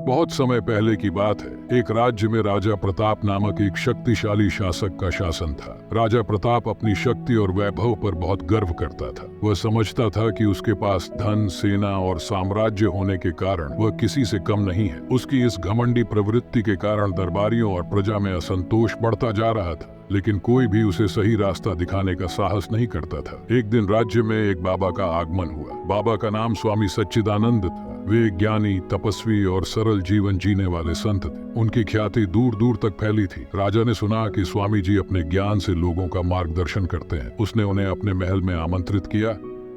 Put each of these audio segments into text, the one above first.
बहुत समय पहले की बात है। एक राज्य में राजा प्रताप नामक एक शक्तिशाली शासक का शासन था। राजा प्रताप अपनी शक्ति और वैभव पर बहुत गर्व करता था। वह समझता था कि उसके पास धन, सेना और साम्राज्य होने के कारण वह किसी से कम नहीं है। उसकी इस घमंडी प्रवृत्ति के कारण दरबारियों और प्रजा में असंतोष बढ़ता जा रहा था, लेकिन कोई भी उसे सही रास्ता दिखाने का साहस नहीं करता था। एक दिन राज्य में एक बाबा का आगमन हुआ। बाबा का नाम स्वामी सच्चिदानंद था। वे ज्ञानी, तपस्वी और सरल जीवन जीने वाले संत थे। उनकी ख्याति दूर दूर तक फैली थी। राजा ने सुना कि स्वामी जी अपने ज्ञान से लोगों का मार्गदर्शन करते हैं। उसने उन्हें अपने महल में आमंत्रित किया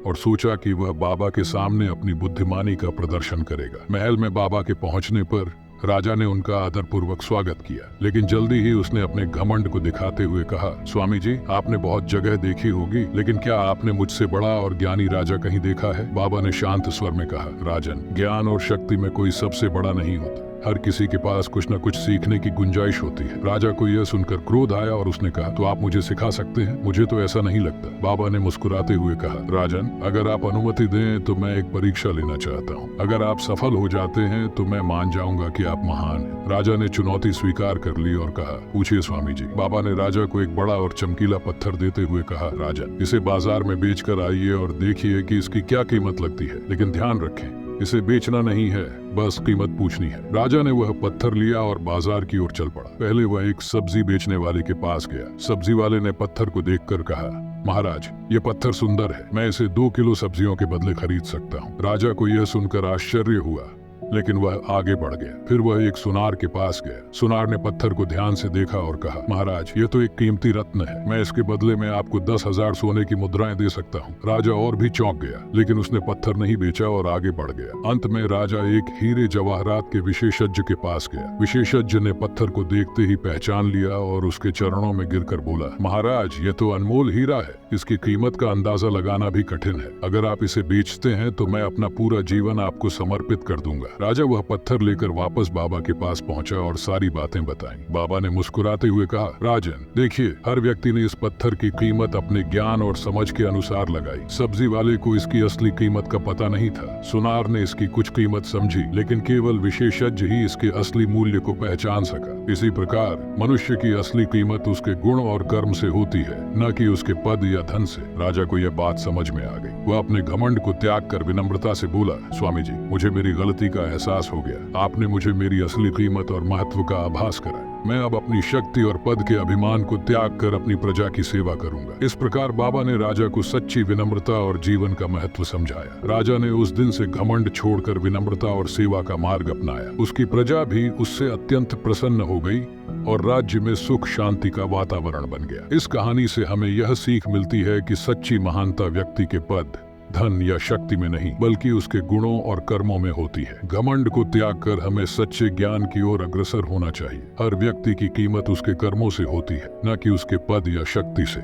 और सोचा कि वह बाबा के सामने अपनी बुद्धिमानी का प्रदर्शन करेगा। महल में बाबा के पहुंचने पर राजा ने उनका आदरपूर्वक स्वागत किया, लेकिन जल्दी ही उसने अपने घमंड को दिखाते हुए कहा, स्वामी जी, आपने बहुत जगह देखी होगी, लेकिन क्या आपने मुझसे बड़ा और ज्ञानी राजा कहीं देखा है? बाबा ने शांत स्वर में कहा, राजन, ज्ञान और शक्ति में कोई सबसे बड़ा नहीं होता। हर किसी के पास कुछ न कुछ सीखने की गुंजाइश होती है। राजा को यह सुनकर क्रोध आया और उसने कहा, तो आप मुझे सिखा सकते हैं? मुझे तो ऐसा नहीं लगता। बाबा ने मुस्कुराते हुए कहा, राजन, अगर आप अनुमति दें तो मैं एक परीक्षा लेना चाहता हूँ। अगर आप सफल हो जाते हैं तो मैं मान जाऊंगा कि आप महान हैं। राजा ने चुनौती स्वीकार कर ली और कहा, पूछिए स्वामी जी। बाबा ने राजा को एक बड़ा और चमकीला पत्थर देते हुए कहा, राजन, इसे बाजार में बेच कर आइए और देखिए कि इसकी क्या कीमत लगती है, लेकिन ध्यान रखें, इसे बेचना नहीं है, बस कीमत पूछनी है। राजा ने वह पत्थर लिया और बाजार की ओर चल पड़ा। पहले वह एक सब्जी बेचने वाले के पास गया। सब्जी वाले ने पत्थर को देखकर कहा, महाराज, ये पत्थर सुंदर है, मैं इसे 2 किलो सब्जियों के बदले खरीद सकता हूँ। राजा को यह सुनकर आश्चर्य हुआ, लेकिन वह आगे बढ़ गया। फिर वह एक सुनार के पास गया। सुनार ने पत्थर को ध्यान से देखा और कहा, महाराज, ये तो एक कीमती रत्न है, मैं इसके बदले में आपको 10,000 सोने की मुद्राएं दे सकता हूँ। राजा और भी चौंक गया, लेकिन उसने पत्थर नहीं बेचा और आगे बढ़ गया। अंत में राजा एक हीरे जवाहरात के विशेषज्ञ के पास गया। विशेषज्ञ ने पत्थर को देखते ही पहचान लिया और उसके चरणों में गिरकर बोला, महाराज, ये तो अनमोल हीरा है, इसकी कीमत का अंदाजा लगाना भी कठिन है। अगर आप इसे बेचते हैं तो मैं अपना पूरा जीवन आपको समर्पित कर दूंगा। राजा वह पत्थर लेकर वापस बाबा के पास पहुंचा और सारी बातें बताईं। बाबा ने मुस्कुराते हुए कहा, राजन, देखिए, हर व्यक्ति ने इस पत्थर की कीमत अपने ज्ञान और समझ के अनुसार लगाई। सब्जी वाले को इसकी असली कीमत का पता नहीं था। सुनार ने इसकी कुछ कीमत समझी, लेकिन केवल विशेषज्ञ ही इसके असली मूल्य को पहचान सका। इसी प्रकार मनुष्य की असली कीमत उसके गुण और कर्म से होती है, न कि उसके पद या धन से। राजा को यह बात समझ में आ गई। वह अपने घमंड को त्याग कर विनम्रता से बोला, स्वामी जी, मुझे मेरी गलती का एहसास हो गया। आपने मुझे मेरी असली कीमत और महत्व का आभास कराया। मैं अब अपनी शक्ति और पद के अभिमान को त्याग कर अपनी प्रजा की सेवा करूंगा। इस प्रकार बाबा ने राजा को सच्ची विनम्रता और जीवन का महत्व समझाया। राजा ने उस दिन से घमंड छोड़कर विनम्रता और सेवा का मार्ग अपनाया। उसकी प्रजा भी उससे अत्यंत प्रसन्न हो गई और राज्य में सुख शांति का वातावरण बन गया। इस कहानी से हमें यह सीख मिलती है कि सच्ची महानता व्यक्ति के पद, धन या शक्ति में नहीं, बल्कि उसके गुणों और कर्मों में होती है। घमंड को त्याग कर हमें सच्चे ज्ञान की ओर अग्रसर होना चाहिए। हर व्यक्ति की कीमत उसके कर्मों से होती है, न कि उसके पद या शक्ति से।